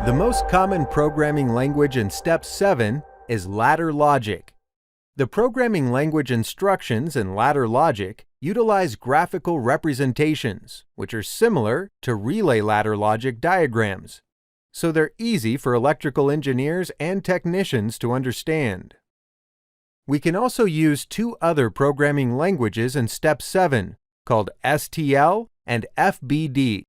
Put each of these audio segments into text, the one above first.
The most common programming language in Step 7 is ladder logic. The programming language instructions in ladder logic utilize graphical representations, which are similar to relay ladder logic diagrams, so they're easy for electrical engineers and technicians to understand. We can also use two other programming languages in Step 7, called STL and FBD.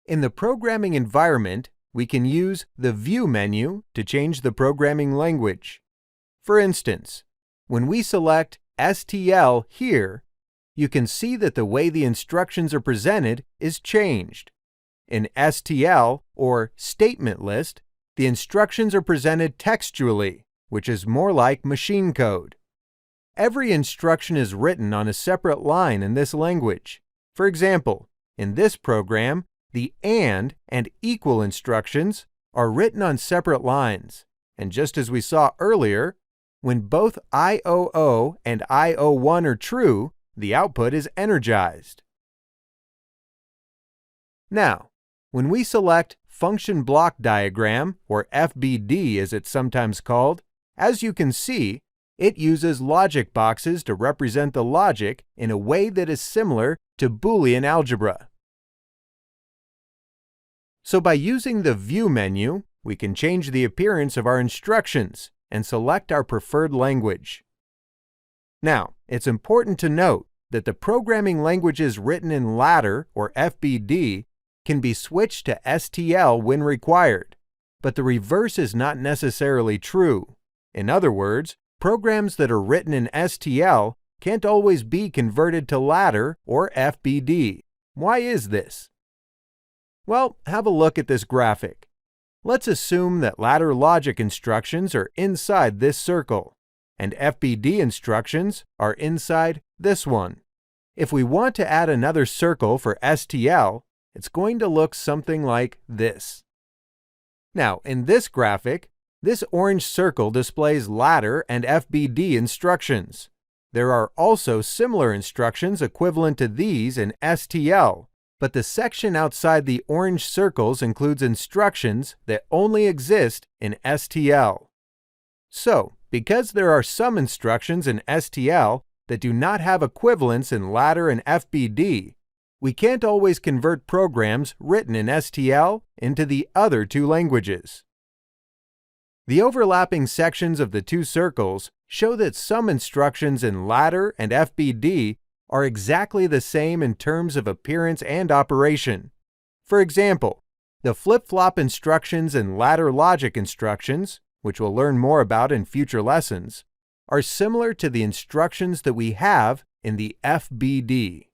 In the programming environment, we can use the View menu to change the programming language. For instance, when we select STL here, you can see that the way the instructions are presented is changed. In STL, or statement list, the instructions are presented textually, which is more like machine code. Every instruction is written on a separate line in this language. For example, in this program, the and equal instructions are written on separate lines, and just as we saw earlier, when both IOO and IO1 are true, the output is energized. Now, when we select Function Block Diagram, or FBD as it's sometimes called, as you can see, it uses logic boxes to represent the logic in a way that is similar to Boolean algebra. So by using the View menu, we can change the appearance of our instructions and select our preferred language. Now, it's important to note that the programming languages written in ladder, or FBD, can be switched to STL when required, but the reverse is not necessarily true. In other words, programs that are written in STL can't always be converted to ladder or FBD. Why is this? Well, have a look at this graphic. Let's assume that ladder logic instructions are inside this circle, and FBD instructions are inside this one. If we want to add another circle for STL, it's going to look something like this. Now, in this graphic, this orange circle displays ladder and FBD instructions. There are also similar instructions equivalent to these in STL, but the section outside the orange circles includes instructions that only exist in STL. So, because there are some instructions in STL that do not have equivalents in ladder and FBD, we can't always convert programs written in STL into the other two languages. The overlapping sections of the two circles show that some instructions in ladder and FBD are exactly the same in terms of appearance and operation. For example, the flip-flop instructions in ladder logic instructions, which we'll learn more about in future lessons, are similar to the instructions that we have in the FBD.